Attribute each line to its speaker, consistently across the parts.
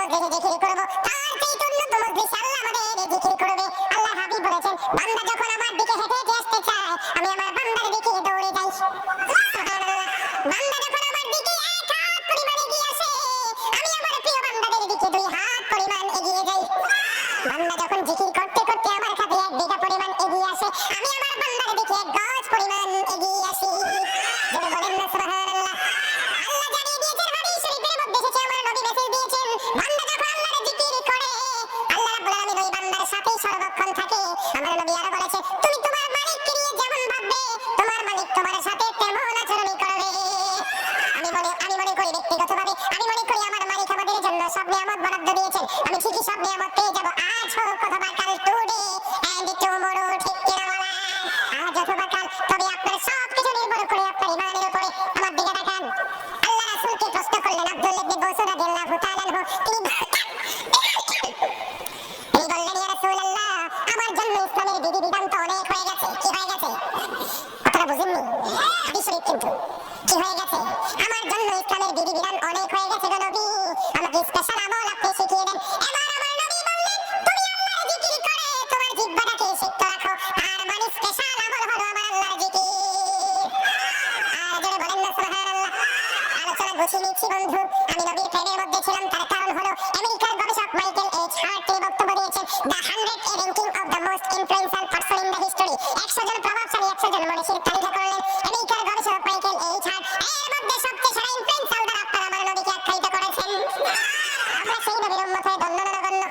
Speaker 1: মজলিসে জিকির করব, তার চাইতে উন্নত মজলিসে আল্লাহ আমাদের জিকির করবে। আল্লাহর হাবিব বলেছেন, বান্দা যখন আমার দিকে হেঁটে হেঁটে আসতে চায়, আমি আমার বান্দার দিকে দৌড়ে যাই। সুবহানাল্লাহ। বান্দা যখন আমার দিকে এক হাত পরিমাণ এগিয়ে আসে, আমি আমার প্রিয় বান্দাদের দিকে দুই হাত পরিমাণ এগিয়ে যাই। বান্দা যখন জিকির করতে করতে আমার কাছে এক বিঘা পরিমাণ এগিয়ে আসে, আমি আমার বান্দার দিকে এক গজ পরিমাণ এগিয়ে আসি। যদি বলেন না সুবহানাল্লাহ। আল্লাহ জানিয়ে দিয়েছেন, হাদিস শরীফের মধ্যে এসেছে, আমার নবী মেসেজ দিয়েছেন, বান্দা যখন আল্লাহর জিকির করে, আল্লাহ রাব্বুল আলামিন ওই বান্দার সাথেই সর্বক্ষণ থাকে। আমার নবী আরো বলেছে, তুমি তোমার মালিককে নিয়ে যেমন ভাববে, তোমার মালিক তোমার সাথে তেমন আচরণই করবে। আমি মনে করি ব্যক্তিগতভাবে, আমি মনে করি আমার মালিক আমাদের জন্য সব নিয়ামত বরাদ্দ দিয়েছেন। আমি ঠিকই সব নিয়ামত পেয়ে যাব, আজ হোক অথবা কাল, টুডে এন্ড টুমরো, ঠিক কিনা বলেন? আজ অথবা কাল। তবে আপনার সবকিছু নির্ভর করে আপনার ইমানের উপরে। আমার দিকে তাকান। আল্লাহ রাসূলকে প্রশ্ন করলেন আব্দুল্লাহ ইবনে বসর রাদিয়াল্লাহু তাআলা আনহু, তিনি বললেন, ইয়া রাসূলুল্লাহ, আমার জন্য ইসলামের বিধিবিধান তো অনেক হয়ে গেছে। কি হয়ে গেছে? কথাটা বুঝেননি? হাদিস শরীফ কিন্তু। কি হয়ে গেছে? আমার জন্য ইসলামের বিধিবিধান অনেক হয়ে গেছে গো নবী, আমাকে স্পেশাল আমল আপনি শিখিয়ে দেন। এবার আমার নবী বললেন, তুমি আল্লাহর জিকির করে তোমার জিহ্বাটাকে সিক্ত রাখো, আর মানে স্পেশাল আমল হলো আমার আল্লাহর জিকির। আর জোরে বলেন না সুবহানাল্লাহ। আলোচনা গুছিয়ে নিচ্ছি বন্ধু। আমি নবীর প্রেমের মধ্যে ছিলাম, তার কারণ হলো আমেরিকার গবেষক মাইকেল এইচ হার্ট তিনি বক্তব্য দিয়েছেন, the 100 ranking of the most influential person in the history. 100 জন প্রভাবশালী 100 জন মনীষীর তালিকা করলেন আমেরিকার গবেষক মাইকেল এইচ হার্ট। এর মধ্যে সবচেয়ে সেরা ইনফ্লুয়েন্সার দ্বারা আপনারা আমার নবীকে আখ্যায়িত করেছেন। আমরা সেই নবীর উম্মত হয়ে ধন্য না গণ্য।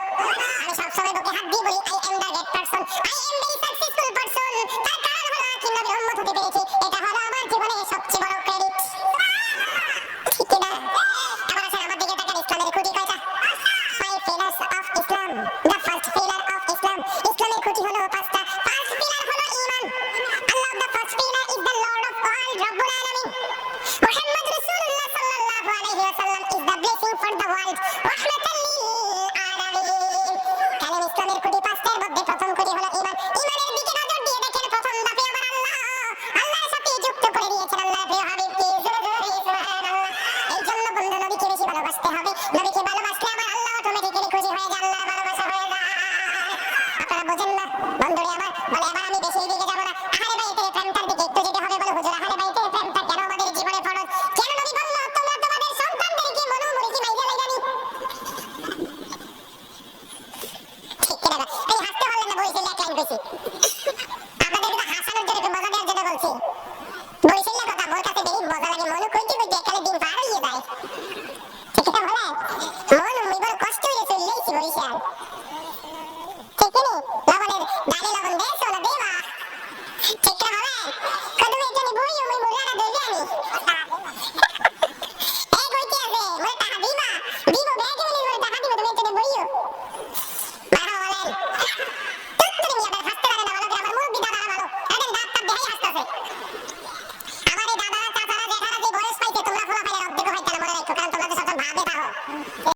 Speaker 1: আমি সবসময় বুকে হাত দিয়ে বলি, I am the great person, I am very successful person. তার কারণ হলো কি নবীর উম্মত হতে পেরেছি, এটা হলো আমার জীবনের সবচেয়ে বড় ক্রেডিট। ঠিক কিনা? এবার আসেন আমার দিকে তাকান, ইসলামের খুঁটি কয়টা? 5 pillars of Islam. The first pillar of Islam. ইসলামের খুঁটি হলো 5টা। First pillar হলো ঈমান। Allah the first pillar is the Lord of all, Rabbul Alamin. Muhammad Rasulullah sallallahu alayhi wa sallam is the blessing for the world, rahmatan lil alamin. কারণ ইসলামের খুঁটি 5টার মধ্যে প্রথম খুঁটি হলো ঈমান। ঈমানের দিকে নজর দিয়ে দেখেন, প্রথম ধাপে আমার আল্লাহর সাথে যুক্ত করে দিয়েছেন আল্লাহর প্রিয় হাবিবকে। সুবহানাল্লাহ। এই জন্য বন্ধু নবীকে বেশি ভালোবাসতে হবে। নবীকে ভালোবাসলে আমার আল্লাহ অটোমেটিক্যালি খুশি হয়ে যায়, আল্লাহর ভালোবাসা হয়ে যায়। আপনারা বোঝেন না বন্ধুরে আমার? বলে এবার আমি বেশি দিকে যাব না, আহারে বাইতের প্রেমটার দিকে একটু যেতে হবে। বলে হুজুর, আহারে বাইতের প্রেমটা কেন আমাদের জীবনে ফরজ? কেন নবী বলল, তোমরা তোমাদের সন্তানদেরকে মনোমুরিকি মাইজা লাগানি? ঠিক কিনা? এই হাসতে পারলেন না, বইছিল এক লাইন কইছি। আপনাদের কিন্তু হাসানোর জন্য, একটু মজা দেওয়ার জন্য বলছি। বইছিল কথা মোর কাছে বেশি মজা লাগে, মনে কইতে কইতে একালে দিন পার হয়ে যায়। ঠিক কিনা বলে? মন মুইবার কষ্ট হয়ে চললেইছি বরিশাল। ঠিক কিনি? লবণের ডালে লবণ দেছো না দেবা? ঠিক কিনা বলে? কদু এটা নি বই মুই মুরাটা দইলে আনি।